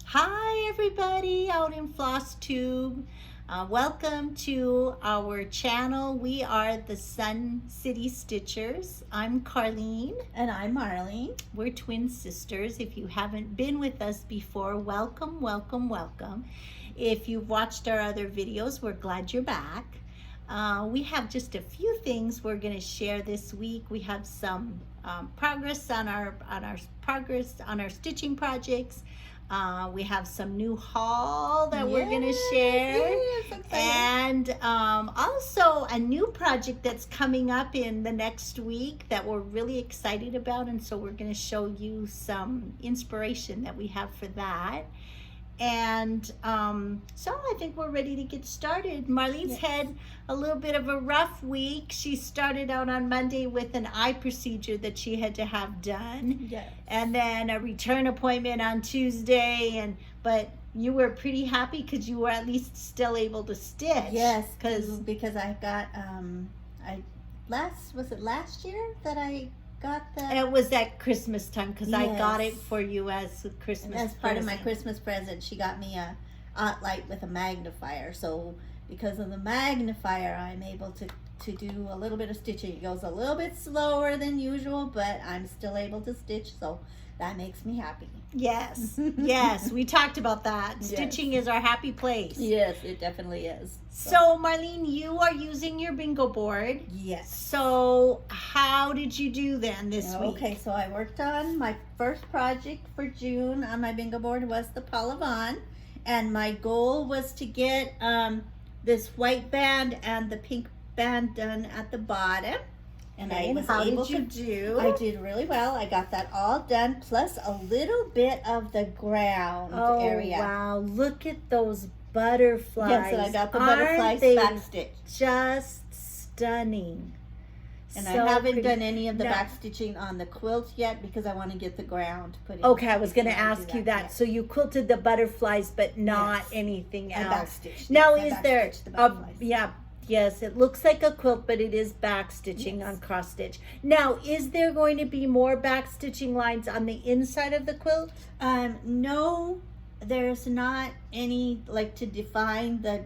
Hi everybody out in Floss Tube. Welcome to our channel. We are the Sun City Stitchers. I'm Carlene. And I'm Marlene. We're twin sisters. If you haven't been with us before, welcome, welcome, welcome. If you've watched our other videos, we're glad you're back. We have just a few things we're going to share this week. We have some progress on our stitching projects. We have some new haul that we're going to share, and also a new project that's coming up in the next week that we're really excited about, and so we're going to show you some inspiration that we have for that. And so I think we're ready to get started. Marlene's had a little bit of a rough week. She started out on Monday with an eye procedure that she had to have done. Yes. And then a return appointment on Tuesday. But you were pretty happy because you were at least still able to stitch. Yes, because I got was it last year that I got the. And it was at Christmas time because I got it for you as a Christmas as part present. of my Christmas present. She got me a light with a magnifier. So because of the magnifier, I'm able to do a little bit of stitching. It goes a little bit slower than usual, but I'm still able to stitch. So that makes me happy. Yes, yes, we talked about that. Yes. Stitching is our happy place. Yes, it definitely is. So Marlene, you are using your bingo board. Yes. So how did you do then this week? Okay, so I worked on my first project for June on my bingo board was the Palavan, and my goal was to get this white band and the pink band done at the bottom. And I was able to do. I did really well. I got that all done, plus a little bit of the ground area. Oh wow! Look at those butterflies. Yes, and I got the butterflies backstitch. Just stunning. And so I haven't pretty. done any of the backstitching on the quilt yet because I want to get the ground put in. Okay, I was going to ask you that. So you quilted the butterflies, but not anything else. Backstitched. Now, I is there? backstitched the butterflies. Yes, it looks like a quilt, but it is back stitching on cross stitch. Now, is there going to be more back stitching lines on the inside of the quilt? No, there's not any like to define the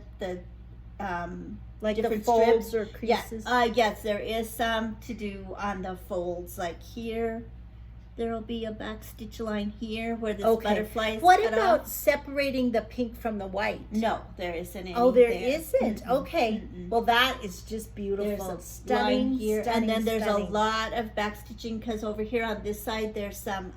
like different the folds strips or creases? Yes, there is some to do on the folds. Like here, there will be a back stitch line here where this butterfly is What cut about off. separating the pink from the white? No, there isn't any. Oh, there there. isn't. Okay. Well, that is just beautiful. There's a Stunning line here, stunning, and then there's stunning. a lot of back stitching because over here on this side there's some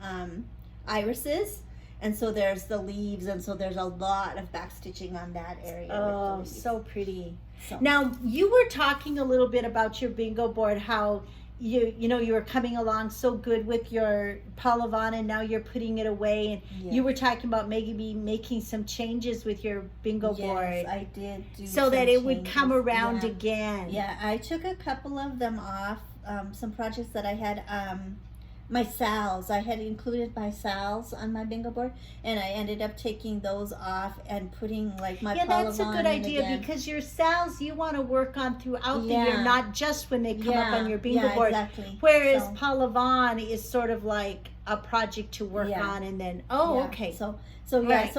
irises, and so there's the leaves, and so there's a lot of back stitching on that area. Oh, so pretty. So. Now, you were talking a little bit about your bingo board, how you were coming along so good with your Palavan, and now you're putting it away, and you were talking about maybe making some changes with your bingo board. Yes, I did do so that it would come around again. Yeah, I took a couple of them off, some projects that I had, my sals. I had included my sals on my bingo board, and I ended up taking those off and putting like my Palavan. That's a good idea because your sals you want to work on throughout the year, not just when they come up on your bingo board. Exactly. Whereas Palavan is sort of like a project to work on, and then okay. So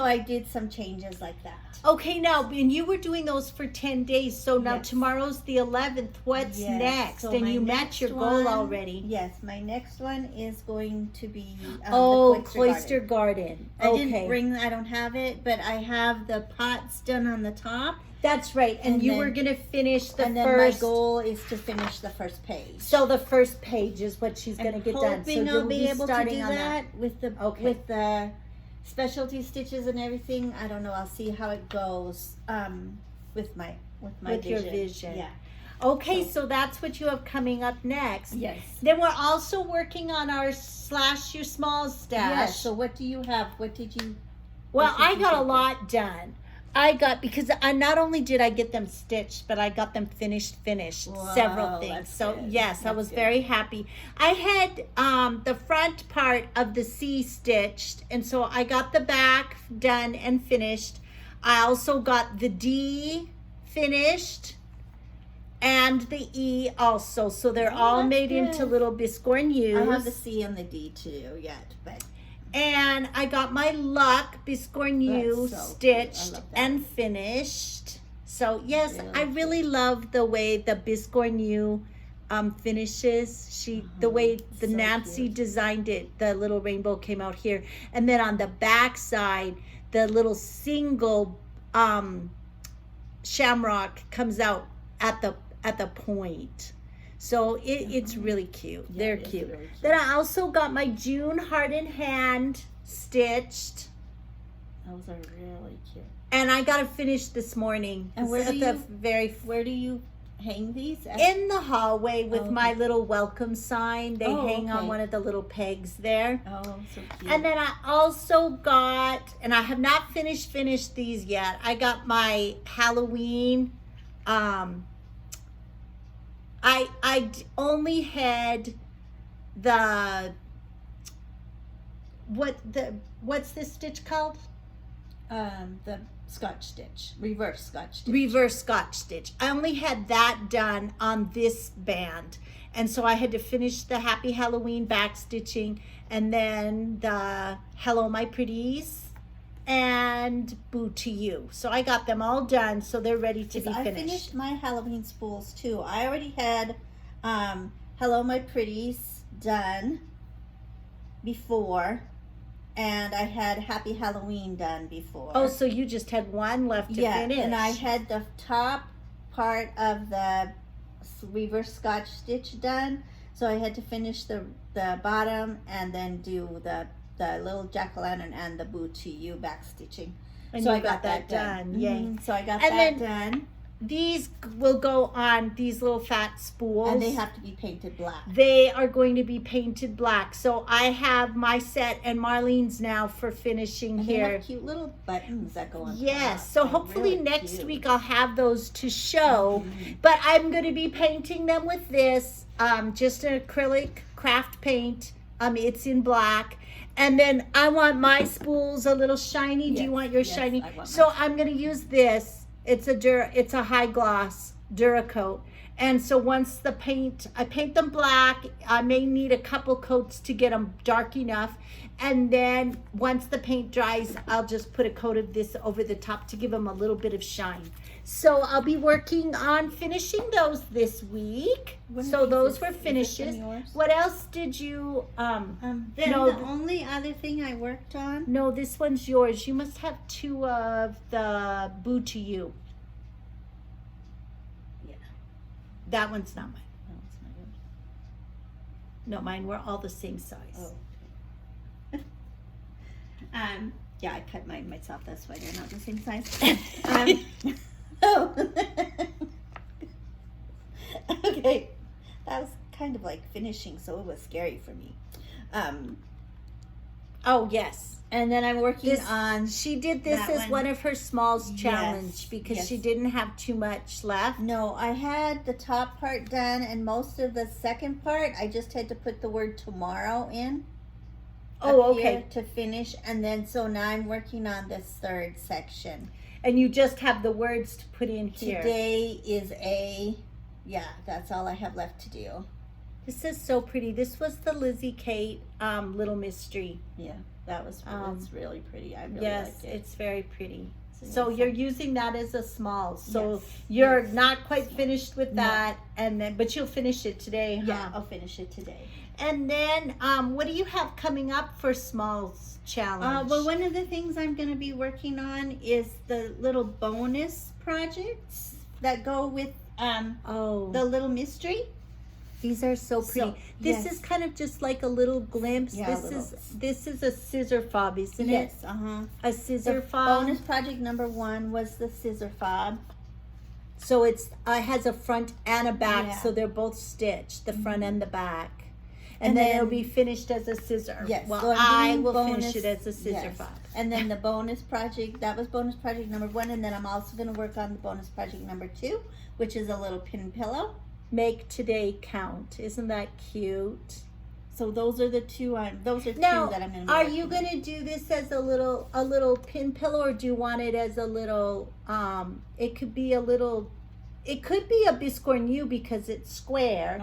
I did some changes like that. Okay, now, and you were doing those for 10 days, so now tomorrow's the 11th. What's next? So and you met your goal already. Yes, my next one is going to be the cloister garden. I didn't bring, I don't have it, but I have the pots done on the top. That's right, and you were going to finish the and first. And then my goal is to finish the first page. So the first page is what she's going to get done. So I'll you'll be able to do that with the specialty stitches and everything. I don't know. I'll see how it goes with my vision. Your vision. Yeah. Okay, so that's what you have coming up next. Yes. Then we're also working on our Slash Your Smalls stash. Yes. So what do you have? What did you? Well, I got a lot done. Because not only did I get them stitched, but I got them finished, several things. So yes, I was very happy. I had the front part of the C stitched, and so I got the back done and finished. I also got the D finished and the E also. So they're all made into little biscorn U's. I have the C and the D too yet, but And I got my Luck Biscornu That's so cute. I stitched love that. and finished. So yes, Really I really love the way the Biscornu finishes. The way the So Nancy cute. designed it, the little rainbow came out here. And then on the back side, the little single shamrock comes out at the point. So it's really cute. Yeah, They're it is cute. really cute. Then I also got my June Heart in Hand stitched. Those are really cute. And I got it finished this morning. And where It's do at you- the very Where do you hang these? in the hallway with Oh, my okay. little welcome sign. They Oh, hang on okay. one of the little pegs there. Oh, so cute. And then I also got, and I have not finished these yet. I got my Halloween. Only had what's this stitch called? The Scotch stitch, reverse Scotch stitch. Reverse Scotch stitch. I only had that done on this band, and so I had to finish the Happy Halloween back stitching, and then the Hello My Pretties and Boo to You. So I got them all done, so they're ready to be I finished. finished my Halloween spools too. I already had Hello My Pretties done before, and I had Happy Halloween done before. Oh, so you just had one left to finish. And I had the top part of the reverse Scotch stitch done, so I had to finish the bottom and then do the little jack-o'-lantern and the Boo to You back stitching. and So you I got that done. Yay. Mhm. So I got And that then- done, These will go on these little fat spools. and they have to be painted black. They are going to be painted black. So I have my set and Marlene's now for finishing And they here. have cute little buttons that go on. Yes, top. so They're hopefully really next cute. week I'll have those to show. Mhm. But I'm going to be painting them with this, just an acrylic craft paint. It's in black. And then I want my spools a little shiny. Do you Yes, want yours yes, shiny? I want So mine. I'm going to use this. It's a high gloss Duracoat. And so once I paint them black. I may need a couple coats to get them dark enough. And then once the paint dries, I'll just put a coat of this over the top to give them a little bit of shine. So I'll be working on finishing those this week. When So is those this? were Is this finishes. in yours? What else did you, Then No, the only other thing I worked on. no, this one's yours. You must have two of the Boo to You. Yeah. That one's not mine. No, it's not yours. No, mine were all the same size. Oh. Yeah, I cut mine myself. That's why they're not the same size. Oh. Okay, that was kind of like finishing, so it was scary for me. Oh, yes. And then I'm working This- on. She did this That as one. one of her smalls Yes, challenge because yes. she didn't have too much left. No, I had the top part done, and most of the second part, I just had to put the word tomorrow in. Oh, up here okay. to finish, and then so now I'm working on this third section. And you just have the words to put in here. Today is that's all I have left to do. This is so pretty. This was the Lizzie Kate Little Mystery. Yeah, that was it's really pretty. I really Yes, like it. it's very pretty. It's So nice. you're using that as a small. So Yes, you're yes. not quite finished with No. that, and then but you'll finish it today, huh? Yeah, I'll finish it today. And then what do you have coming up for Smalls Challenge? Well, one of the things I'm going to be working on is the little bonus projects that go with oh, the little mystery. these are so pretty. So, this yes. is kind of just like a little glimpse. Yeah, This is a scissor fob, isn't Yes, it? uh-huh. A scissor The fob. bonus project number 1 was the scissor fob. So it's has a front and a back, Yeah. so they're both stitched, the front Mhm. and the back. And, And then, then- it'll be finished as a scissor. Yes, Well, so I'm I doing will bonus- finish it as a scissor yes. fob. And then the bonus project, that was bonus project number 1, and then I'm also going to work on the bonus project number 2, which is a little pin pillow. Make today count. Isn't that cute? So those are the two. Those are Now, two that I'm going to. are you going to do this as a little pin pillow, or do you want it as a little? It could be a little. It could be a biscornu because it's square.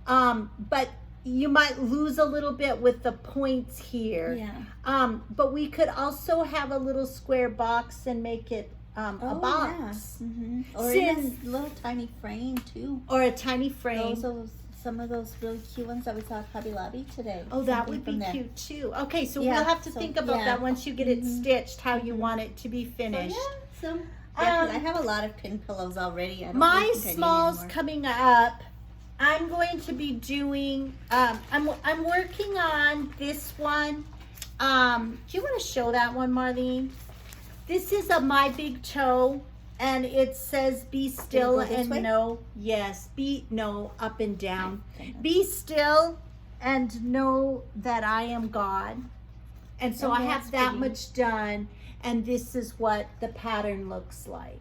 Uh-huh. But you might lose a little bit with the points here. Yeah. But we could also have a little square box and make it a box. Yeah. Or even a little tiny frame too. Or a tiny frame. Some of those really cute ones that we saw at Hobby Lobby today. Oh, that would be cute too. Okay, so Yeah, we'll have to so, think about yeah. that once you get it stitched, how you want it to be finished. So, yeah, 'cause I have a lot of pin pillows already. I don't My think I need smalls any more. coming up, I'm going to be doing, I'm working on this one. Do you want to show that one, Marlene? This is a My Big Toe, and it says be still and know. Yes, up and down. Okay. Be still and know that I am God. And so I have that much done, and this is what the pattern looks like.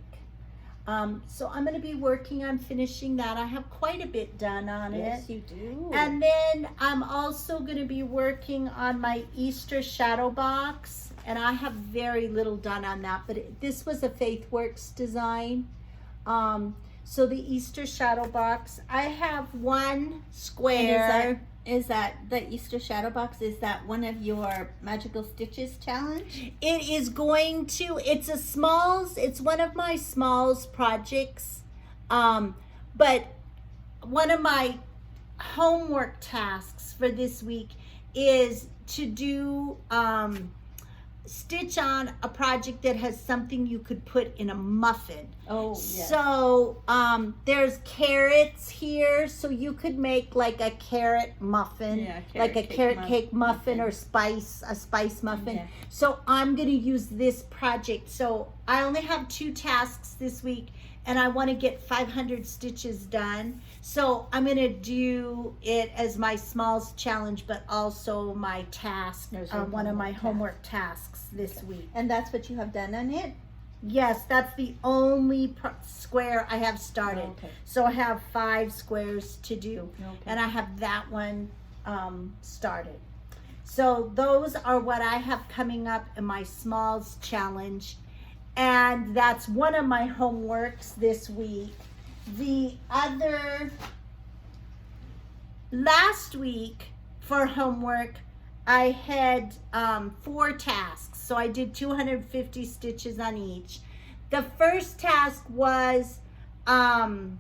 So I'm going to be working on finishing that. I have quite a bit done on it. Yes, you do. And then I'm also going to be working on my Easter shadow box, and I have very little done on that, but this was a Faithwurks design. So the Easter shadow box, I have one square. Is that the Easter shadow box? Is that one of your magical stitches challenge? It is going to, it's one of my smalls projects. But one of my homework tasks for this week is to do, stitch on a project that has something you could put in a muffin. Oh, yes. So there's carrots here, so you could make like a carrot muffin, like a carrot cake muffin or a spice muffin. Yeah. So I'm gonna use this project. So I only have 2 tasks this week, and I want to get 500 stitches done. So I'm gonna do it as my smalls challenge, but also my task, one of my homework tasks this week. And that's what you have done on it? Yes, that's the only square I have started. Okay. So I have 5 squares to do, Okay. and I have that one started. So those are what I have coming up in my smalls challenge, and that's one of my homeworks this week. The other, last week for homework, I had 4 tasks, so I did 250 stitches on each. The first task was Something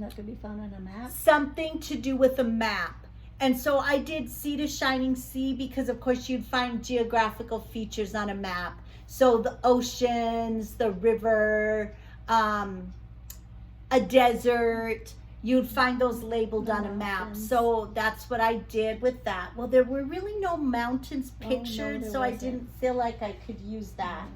that could be found on a map? something to do with a map. And so I did sea to shining sea, because of course you'd find geographical features on a map. So the oceans, the river, a desert, you'd find those labeled on a map. So that's what I did with that. Well, there were really no mountains pictured, so I didn't feel like I could use that.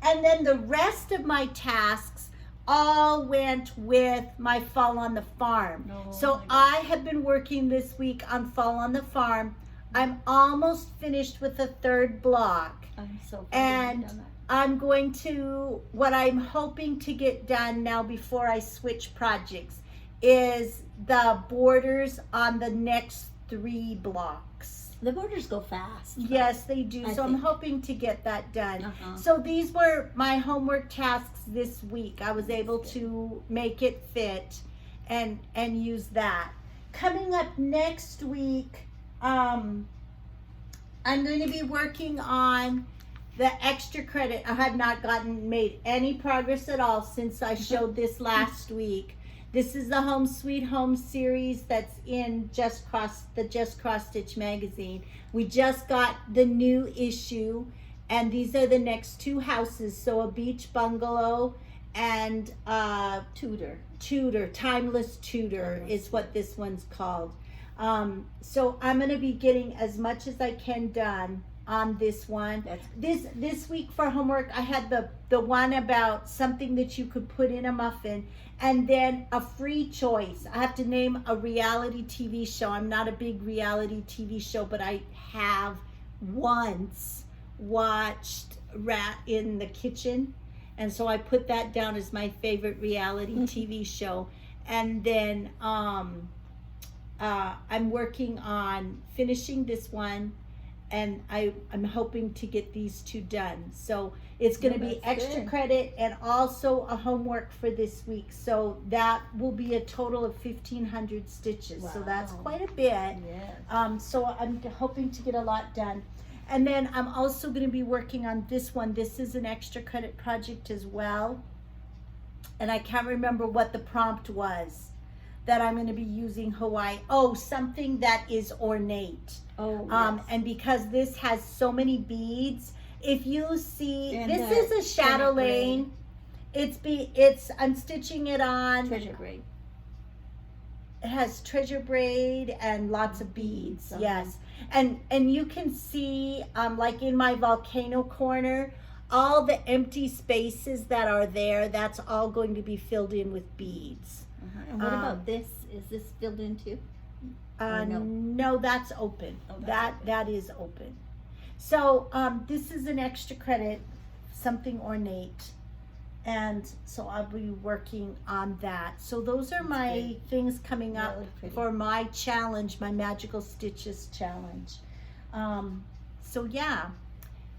And then the rest of my tasks all went with my Fall on the Farm. So I have been working this week on Fall on the Farm. I'm almost finished with the 3rd block. I'm so And I'm going to, what I'm hoping to get done now before I switch projects is the borders on the next 3 blocks. The borders go fast. Yes, they do. So I'm hoping to get that done. So these were my homework tasks this week. I was able to make it fit and use that. Coming up next week, I'm going to be working on the extra credit. I have not made any progress at all since I showed this last week. This is the Home Sweet Home series that's in the Just Cross Stitch magazine. We just got the new issue, and these are the next 2 houses. So a beach bungalow and Timeless Tudor is what this one's called. So I'm going to be getting as much as I can done on this one. This week for homework, I had the one about something that you could put in a muffin, and then a free choice. I have to name a reality TV show. I'm not a big reality TV show, but I have once watched Rat in the Kitchen, and so I put that down as my favorite reality TV show. And then I'm working on finishing this one, I'm hoping to get these two done. So it's going to be that's extra good. credit and also a homework for this week. So that will be a total of 1,500 stitches. So that's Wow. quite a bit. Yes. So I'm hoping to get a lot done. And then I'm also going to be working on this one. This is an extra credit project as well. And I can't remember what the prompt was that I'm going to be using Hawaii. Oh, something that is ornate. Oh, yes. And because this has so many beads, if you see, And this the is a shadow treasure lane. I'm stitching it on. Treasure braid. It has treasure braid and lots of beads. Uh-huh. Yes. And you can see, like in my volcano corner, all the empty spaces that are there, that's all going to be filled in with beads. And what about this? Is this filled in too? No, that's open. Oh, that's That is open. So this is an extra credit, something ornate, and so I'll be working on that. So those are my things coming up Really for my challenge, my Magical Stitches challenge. So yeah.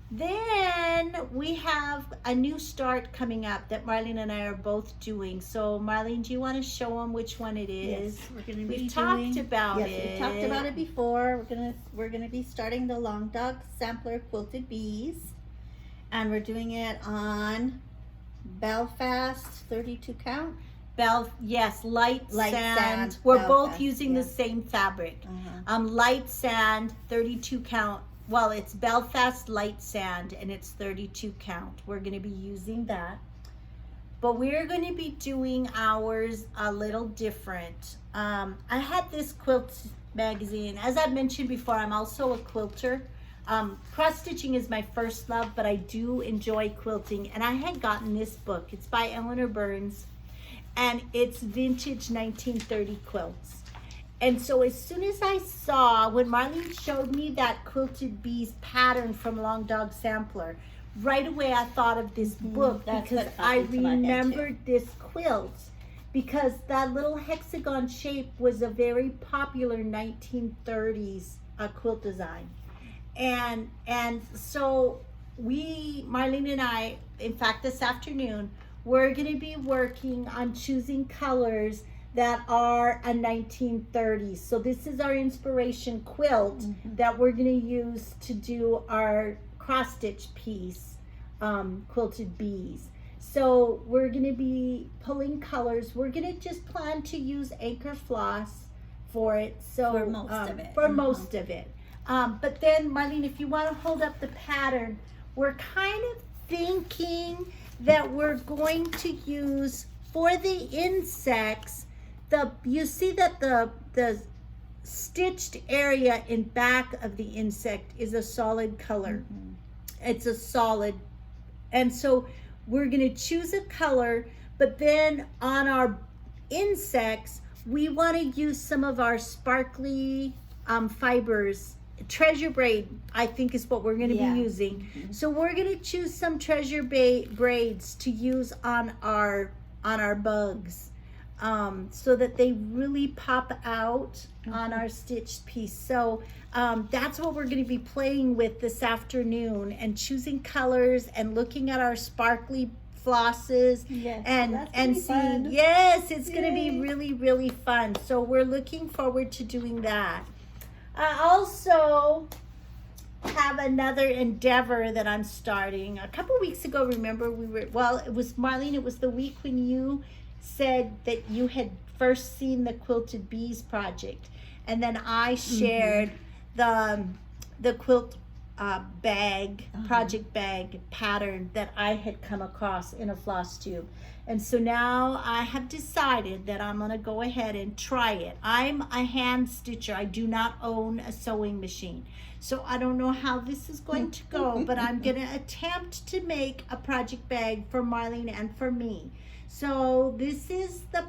Then we have a new start coming up that Marlene and I are both doing. So Marlene, do you want to show them which one it is? Yes, we're going to be We've talked about it. Yes, we talked about it before. We're gonna be starting the Long Dog Sampler Quilted Bees, and we're doing it on Belfast 32 count. Yes, light Light sand. sand, We're Belfast, both using yeah. the same fabric. Uh-huh. Light sand, 32 count. Well, it's Belfast light sand and it's 32 count. We're going to be using that. But we're going to be doing ours a little different. I had this quilt magazine. As I've mentioned before, I'm also a quilter. Cross stitching is my first love, but I do enjoy quilting. And I had gotten this book. It's by Eleanor Burns, and it's vintage 1930 quilts. And so as soon as I saw, when Marlene showed me that Quilted Bees pattern from Long Dog Sampler, right away I thought of this book because I remembered this quilt, because that little hexagon shape was a very popular 1930s quilt design. And so Marlene and I, in fact this afternoon, we're going to be working on choosing colors that are a 1930s. So this is our inspiration quilt that we're going to use to do our cross stitch piece, Quilted Bees. So we're going to be pulling colors. We're going to just plan to use Anchor Floss for it. So For most of it. For most of it. But then Marlene, if you want to hold up the pattern, we're kind of thinking that we're going to use for the insects, you see that the stitched area in back of the insect is a solid color. It's a solid, and so we're going to choose a color, but then on our insects we want to use some of our sparkly fibers. Treasure braid, I think, is what we're going to be using. So we're going to choose some treasure braids to use on our bugs, so that they really pop out on our stitched piece. So that's what we're going to be playing with this afternoon, and choosing colors and looking at our sparkly flosses, and seeing fun. Yes, it's going to be really, really fun. So we're looking forward to doing that. I also have another endeavor that I'm starting. A couple weeks ago, remember, it was Marlene, it was the week when you said that you had first seen the Quilted Bees project, and then I shared the quilt bag, project bag pattern that I had come across in a floss tube. And so now I have decided that I'm going to go ahead and try it. I'm a hand stitcher. I do not own a sewing machine. So I don't know how this is going to go, but I'm going to attempt to make a project bag for Marlene and for me. So this is the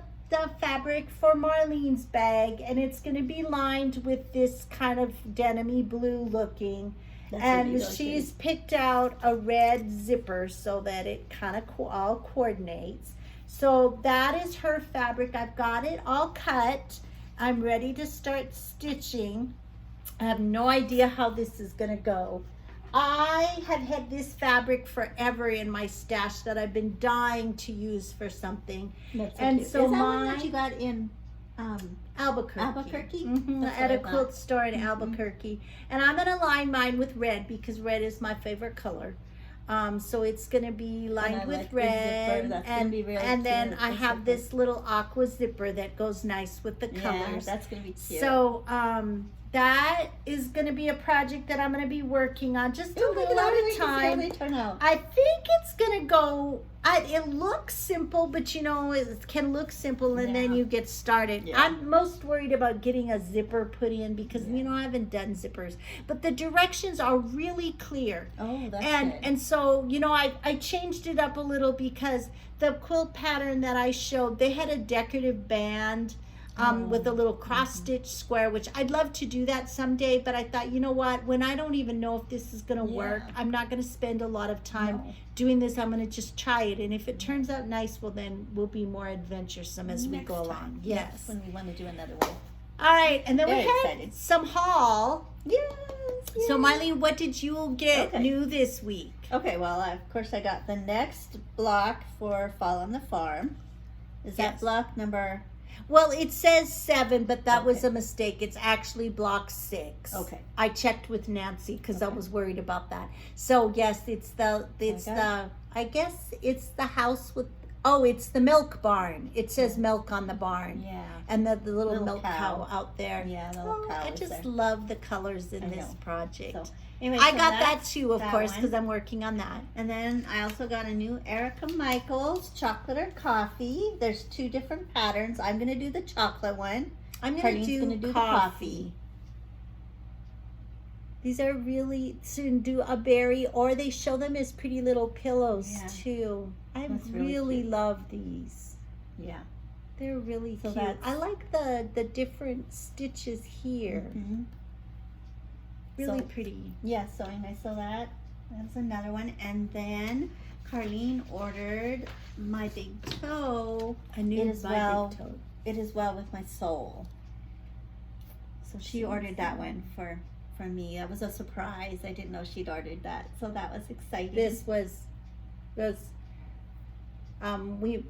fabric for Marlene's bag, and it's going to be lined with this kind of denim-y blue looking. And she's picked out a red zipper so that it kind of all coordinates. So that is her fabric. I've got it all cut. I'm ready to start stitching. I have no idea how this is gonna go. I have had this fabric forever in my stash that I've been dying to use for something. That's And cute. so is that one mine- that you got in Albuquerque. Albuquerque? That's At what I a quilt thought. store in Albuquerque. And I'm gonna line mine with red because red is my favorite color. So it's gonna be lined I with like the red, zipper. That's gonna be really and then cute, I the have zipper. this little aqua zipper that goes nice with the Yeah, colors. that's gonna be cute. So that is gonna be a project that I'm gonna be working on just a Ooh, little look at at a how time. they turn out. I think it's gonna go. It looks simple, but you know it can look simple, and then Yeah. you get started. Yeah. I'm most worried about getting a zipper put in because you know I haven't done zippers, but the directions are really clear. Oh, that's And good. and so you know I changed it up a little because the quilt pattern that I showed, they had a decorative band. With a little cross stitch square, which I'd love to do that someday, but I thought, you know what, when I don't even know if this is gonna work, Yeah. I'm not gonna spend a lot of time No. doing this. I'm gonna just try it, and if it turns out nice, well then we'll be more adventuresome as we Next go time. along. Yes, Yes. when we want to do another one. All right, and then we Very had excited. some haul. Yes. So Mylene, what did you get Okay. new this week? Okay, well, of course, I got the next block for Fall on the Farm. Is that Yes. block number? Well, it says 7, but that was Okay. a mistake. It's actually block 6. Okay. I checked with Nancy because I Okay. was worried about that. So yes, it's the Okay. I guess it's the house with it's the milk barn. It says milk on the barn. Yeah. And the little, Little milk cow cow. out there. Yeah, the little cow I is just there. love the colors in I this know. project. So, anyway, I so got that that's too, of that course, one. because I'm working on that. And then I also got a new Erica Michaels chocolate or coffee. There's 2 different patterns. I'm going to do the chocolate one. I'm going Carlene's to gonna do do the coffee. These are really soon do a berry, or they show them as pretty little pillows Yeah. too. I That's really, really cute. love these. Yeah. They're really So cute. that's- I like the different stitches here. Mhm. Really So- pretty. Yeah, sewing. I saw that. That's another one. And then Carlene ordered my big toe. A new It is by well- Big Toad. It is well with my soul. So she ordered that one for me. That was a surprise. I didn't know she'd ordered that, so that was exciting. This was we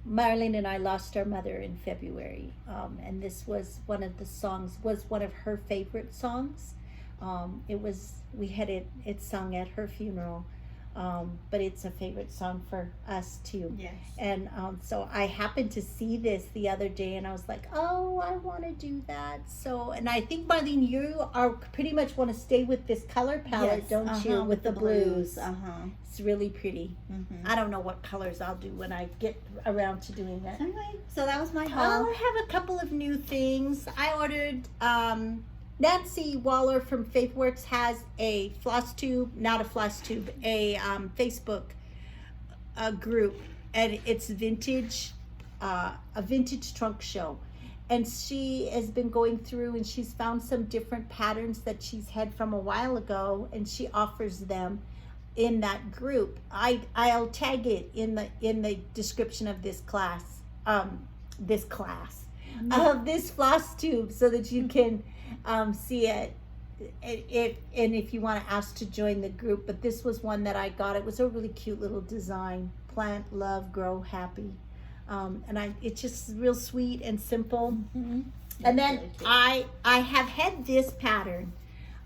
Marlene and I lost our mother in February, and this was one of the songs, was one of her favorite songs. We had it sung at her funeral, but it's a favorite song for us too. Yes. And so I happened to see this the other day, and I was like, oh, I want to do that. So, and I think, Marlene, you are pretty much want to stay with this color palette, Yes, don't you? With the blues. It's really pretty. Mm-hmm. I don't know what colors I'll do when I get around to doing that. Anyway, so that was my Oh, haul. I have a couple of new things. I ordered, Nancy Waller from Faithwurks has a floss tube, not a floss tube, a Facebook group, and it's vintage, a vintage trunk show. And she has been going through and she's found some different patterns that she's had from a while ago, and she offers them in that group. I'll tag it in the description of this class, this floss tube, so that you can see it if you want to ask to join the group. But this was one that I got. It was a really cute little design: plant, love, grow, happy. And it's just real sweet and simple. Mm-hmm. And then I have had this pattern,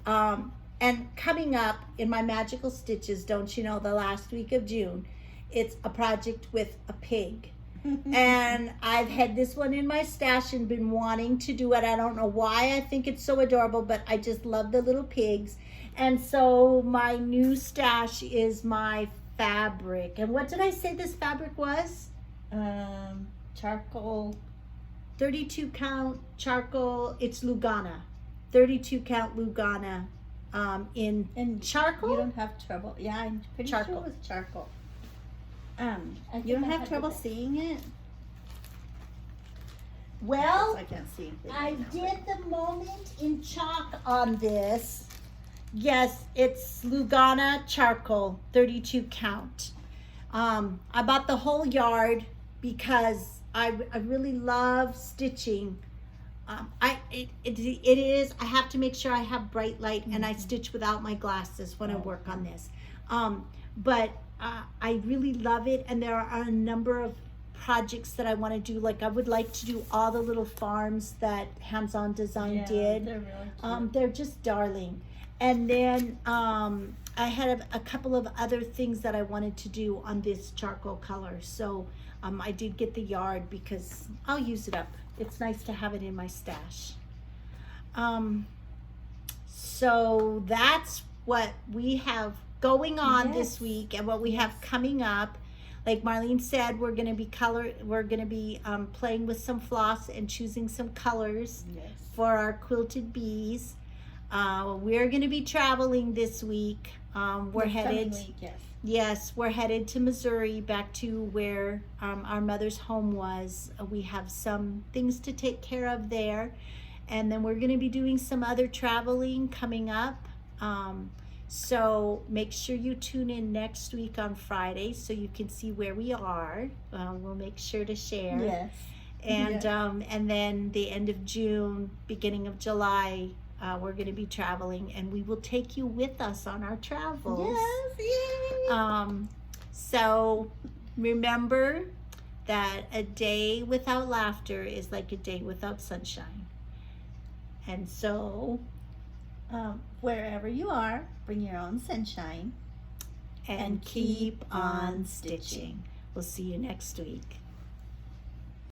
and coming up in my magical stitches, don't you know, the last week of June, it's a project with a pig. And I've had this one in my stash and been wanting to do it. I don't know why I think it's so adorable, but I just love the little pigs. And so my new stash is my fabric. And what did I say this fabric was? Charcoal. 32 count charcoal. It's Lugana. 32 count Lugana in And charcoal. You don't have trouble. Yeah, I'm pretty Charcoal. sure it was charcoal. think You don't I have had trouble the- seeing it? Well, I can't see anything I right now, did the moment in chalk on this. Yes, it's Lugana charcoal, 32 count. I bought the whole yard because I really love stitching It is. I have to make sure I have bright light, and I stitch without my glasses when I work on this. But I really love it, and there are a number of projects that I want to do. Like I would like to do all the little farms that Hands On Design did. They're really cute. They're just darling. And then I had a couple of other things that I wanted to do on this charcoal color. So I did get the yard because I'll use it up. It's nice to have it in my stash. So that's what we have going on this week and what we have coming up. Like Marlene said, we're gonna be playing with some floss and choosing some colors for our quilted bees. We're gonna be traveling this week. We're headed to Missouri, back to where our mother's home was. We have some things to take care of there, and then we're gonna be doing some other traveling coming up. So make sure you tune in next week on Friday so you can see where we are. We'll make sure to share. And then the end of June, beginning of July, we're going to be traveling, and we will take you with us on our travels. So remember that a day without laughter is like a day without sunshine. And so wherever you are, bring your own sunshine and keep on stitching. We'll see you next week.